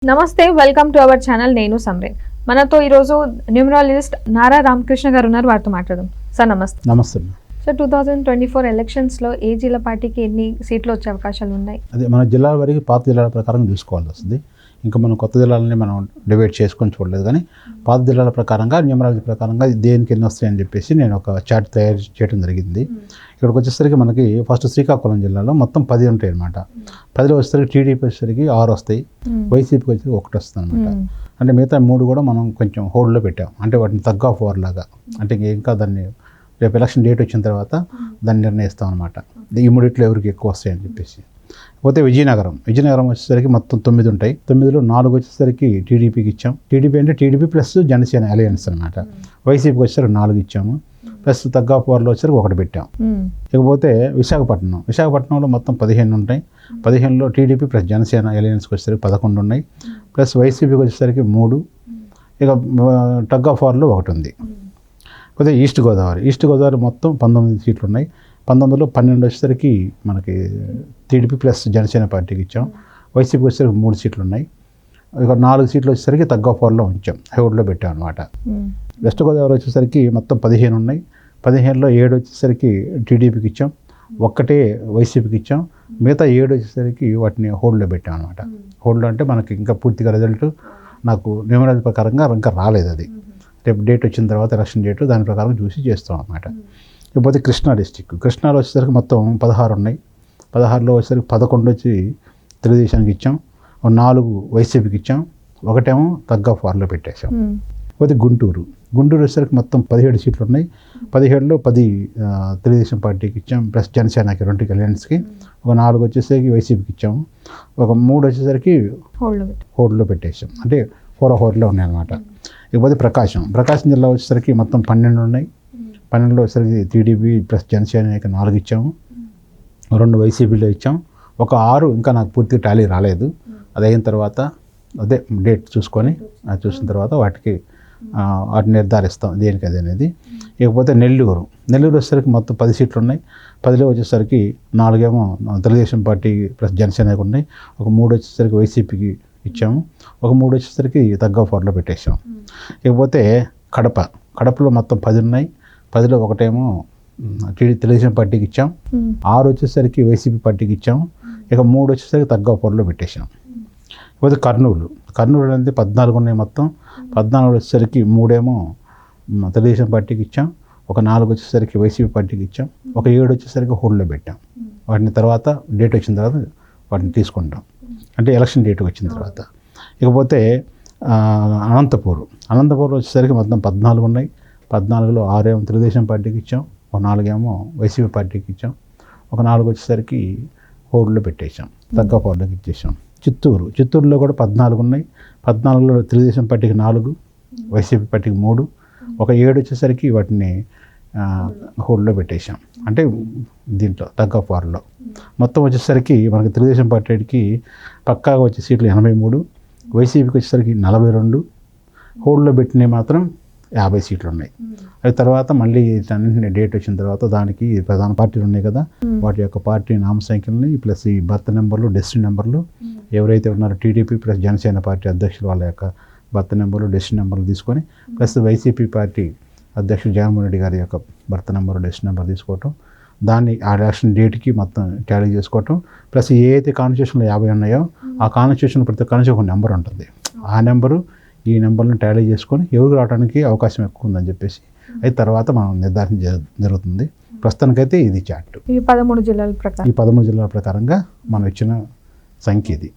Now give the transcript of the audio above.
నమస్తే, welcome to our channel. నేను సమ్రేన్. మనతో ఈరోజు న్యూమరాలజిస్ట్ నారా రామకృష్ణ గారు ఉన్నారు. వారితో మాట్లాడదాం. సార్ నమస్తే. నమస్తే. సార్ 2024 ఎలక్షన్స్లో ఏ జిల్లా పార్టీకి ఎన్ని సీట్లు వచ్చే అవకాశాలు ఉన్నాయి? అదే మన జిల్లాల వరకు పాత జిల్లాల ప్రకారం చూసుకోవాల్సి వస్తుంది. ఇంకా మనం కొత్త జిల్లాలని మనం డివైడ్ చేసుకొని చూడలేదు, కానీ పాత జిల్లాల ప్రకారంగా న్యూమరాలజీ ప్రకారంగా దేనికి ఎన్ని వస్తాయని చెప్పేసి నేను ఒక చార్ట్ తయారు చేయడం జరిగింది. ఇక్కడికి వచ్చేసరికి మనకి ఫస్ట్ శ్రీకాకుళం జిల్లాలో మొత్తం 10 ఉంటాయి అనమాట. 10లో వచ్చేసరికి టీడీపీ వచ్చేసరికి 6 వస్తాయి, వైసీపీకి వచ్చేసరికి 1 వస్తుంది అనమాట. అంటే మిగతా 3 కూడా మనం కొంచెం హోల్డ్లో పెట్టాం, అంటే వాటిని తగ్గ ఆఫ్ ఓవర్ లాగా. అంటే ఇంకా దాన్ని రేపు ఎలక్షన్ డేట్ వచ్చిన తర్వాత దాన్ని నిర్ణయిస్తాం అనమాట. ఈ మూడిట్లో ఎవరికి ఎక్కువ వస్తాయని చెప్పేసి. పోతే విజయనగరం వచ్చేసరికి మొత్తం 9 ఉంటాయి. 9లో 4 వచ్చేసరికి టీడీపీకి ఇచ్చాం. టీడీపీ అంటే టీడీపీ ప్లస్ జనసేన అలయన్స్ అనమాట. వైసీపీకి వచ్చేసరికి 4 ఇచ్చాము, ప్లస్ తగ్గ ఆఫ్ ఓవర్లో వచ్చేసరికి 1 పెట్టాం. ఇకపోతే విశాఖపట్నంలో మొత్తం 15 ఉంటాయి. 15లో టీడీపీ ప్లస్ జనసేన అలయన్స్కి వచ్చేసరికి 11 ఉన్నాయి, ప్లస్ వైసీపీకి వచ్చేసరికి 3, ఇక టగ్ ఆఫ్ వార్లో 1 ఉంది. పోతే ఈస్ట్ గోదావరి మొత్తం 19 సీట్లు ఉన్నాయి. 19లో 12 వచ్చేసరికి మనకి టీడీపీ ప్లస్ జనసేన పార్టీకి ఇచ్చాం. వైసీపీకి వచ్చేసరికి 3 సీట్లు ఉన్నాయి. ఇక 4 సీట్లు వచ్చేసరికి తగ్గ ఆఫ్ వార్లో ఉంచాం, హైవుడ్లో పెట్టాం అనమాట. వెస్ట్ గోదావరి వచ్చేసరికి మొత్తం 15 ఉన్నాయి. 15లో 7 వచ్చేసరికి టీడీపీకి ఇచ్చాం, 1 వైసీపీకి ఇచ్చాం. మిగతా 7 వచ్చేసరికి వాటిని హోల్డ్లో పెట్టాం అనమాట. హోల్డ్లో అంటే మనకి ఇంకా పూర్తిగా రిజల్ట్ నాకు న్యూమరాలజీ ప్రకారంగా ఇంకా రాలేదు. అది రేపు డేట్ వచ్చిన తర్వాత ఎలక్షన్ డేట్ దాని ప్రకారం చూసి చేస్తాం అనమాట. ఇకపోతే కృష్ణాలో వచ్చేసరికి మొత్తం 16 ఉన్నాయి. 16లో వచ్చేసరికి 11 వచ్చి తెలుగుదేశానికి ఇచ్చాం, 4 వైసీపీకి ఇచ్చాం, 1 తగ్గ ఆఫ్ వార్లో పెట్టేశాం. పోతే గుంటూరు వచ్చేసరికి మొత్తం 17 సీట్లు ఉన్నాయి. 17లో 10 తెలుగుదేశం పార్టీకి ఇచ్చాం, ప్లస్ జనసేనకి 2 అలయన్స్కి. 4 వచ్చేసరికి వైసీపీకి ఇచ్చాము, 3 వచ్చేసరికి హోల్డ్లో పెట్టేసాం. అంటే 4 హోల్డ్లో ఉన్నాయన్నమాట. ఇకపోతే ప్రకాశం జిల్లా వచ్చేసరికి మొత్తం 12 ఉన్నాయి. 12లో వచ్చేసరికి టీడీపీ ప్లస్ జనసేనకి 4 ఇచ్చాము, 2 వైసీపీలో ఇచ్చాం, 6 ఇంకా నాకు పూర్తిగా టాలీ రాలేదు. అది అయిన తర్వాత అదే డేట్ చూసుకొని చూసిన తర్వాత వాటిని నిర్ధారిస్తాం దేనికి అది అనేది. ఇకపోతే నెల్లూరు వచ్చేసరికి మొత్తం 10 సీట్లు ఉన్నాయి. 10లో వచ్చేసరికి 4 తెలుగుదేశం పార్టీ ప్లస్ జనసేనకి ఉన్నాయి, 3 వచ్చేసరికి వైసీపీకి ఇచ్చాము, 3 వచ్చేసరికి తగ్గ ఆఫ్ వార్లో పెట్టేసాం. ఇకపోతే కడపలో మొత్తం 10 ఉన్నాయి. 10లో 1 తెలుగుదేశం పార్టీకి ఇచ్చాం, 6 వచ్చేసరికి వైసీపీ పార్టీకి ఇచ్చాం, ఇక 3 వచ్చేసరికి తగ్గ ఆఫ్ వార్లో పెట్టేసాం. ఇకపోతే కర్నూలు అనేది 14 ఉన్నాయి మొత్తం. 14 వచ్చేసరికి 3 తెలుగుదేశం పార్టీకి ఇచ్చాం, 4 వచ్చేసరికి వైసీపీ పార్టీకి ఇచ్చాం, 7 వచ్చేసరికి హోల్డ్లో పెట్టాం. వాటిని తర్వాత డేట్ వచ్చిన తర్వాత వాటిని తీసుకుంటాం, అంటే ఎలక్షన్ డేట్ వచ్చిన తర్వాత. ఇకపోతే అనంతపూర్ వచ్చేసరికి మొత్తం 14 ఉన్నాయి. 14లో 6 తెలుగుదేశం పార్టీకి ఇచ్చాం, 4 వైసీపీ పార్టీకి ఇచ్చాం, 4 వచ్చేసరికి హోల్డ్లో పెట్టేసాం, తగ్గ హోల్డ్లోకి ఇచ్చేసాం. చిత్తూరులో కూడా 14 ఉన్నాయి. 14లో తెలుగుదేశం పార్టీకి 4, వైసీపీ పార్టీకి 3, 7 వచ్చేసరికి వాటిని హోల్డ్లో పెట్టేసాం, అంటే దీంట్లో తగ్గ ఆఫ్ వార్లో. మొత్తం వచ్చేసరికి మనకి తెలుగుదేశం పార్టీకి పక్కాగా వచ్చే సీట్లు 83, వైసీపీకి వచ్చేసరికి 42, హోల్డ్లో పెట్టినవి మాత్రం 50 సీట్లు ఉన్నాయి. అది తర్వాత మళ్ళీ అన్నింటినీ డేట్ వచ్చిన తర్వాత దానికి ప్రధాన పార్టీలు ఉన్నాయి కదా, వాటి యొక్క పార్టీ నామ సంఖ్యలని ప్లస్ ఈ బర్త్ నెంబర్లు, డెస్టినీ నెంబర్లు, ఎవరైతే ఉన్నారో టీడీపీ ప్లస్ జనసేన పార్టీ అధ్యక్షులు వాళ్ళ యొక్క బర్త్ నెంబర్లు, డెస్టినీ నెంబర్లు తీసుకొని, ప్లస్ వైసీపీ పార్టీ అధ్యక్షుడు జగన్మోహన్ రెడ్డి గారి యొక్క బర్త్ నెంబర్, డెస్టినీ నెంబర్ తీసుకోవటం, దాన్ని ఆ ఎలక్షన్ డేట్కి మొత్తం టాలీ చేసుకోవటం, ప్లస్ ఏ అయితే కాన్స్టిట్యూషన్లో 50 ఉన్నాయో ఆ కాన్స్టిట్యూషన్ ప్రతి కాన్స్టిట్యూషన్ ఒక నెంబర్ ఉంటుంది. ఆ నెంబరు ఈ నెంబర్లను టాలీ చేసుకొని ఎవరికి రావడానికి అవకాశం ఎక్కువ ఉందని చెప్పేసి అయితే తర్వాత మనం నిర్ధారణ జరుగుతుంది. ప్రస్తుతానికైతే ఇది చార్ట్. ఈ 13 జిల్లాల ప్రకారంగా మనం ఇచ్చిన సంఖ్య ఇది.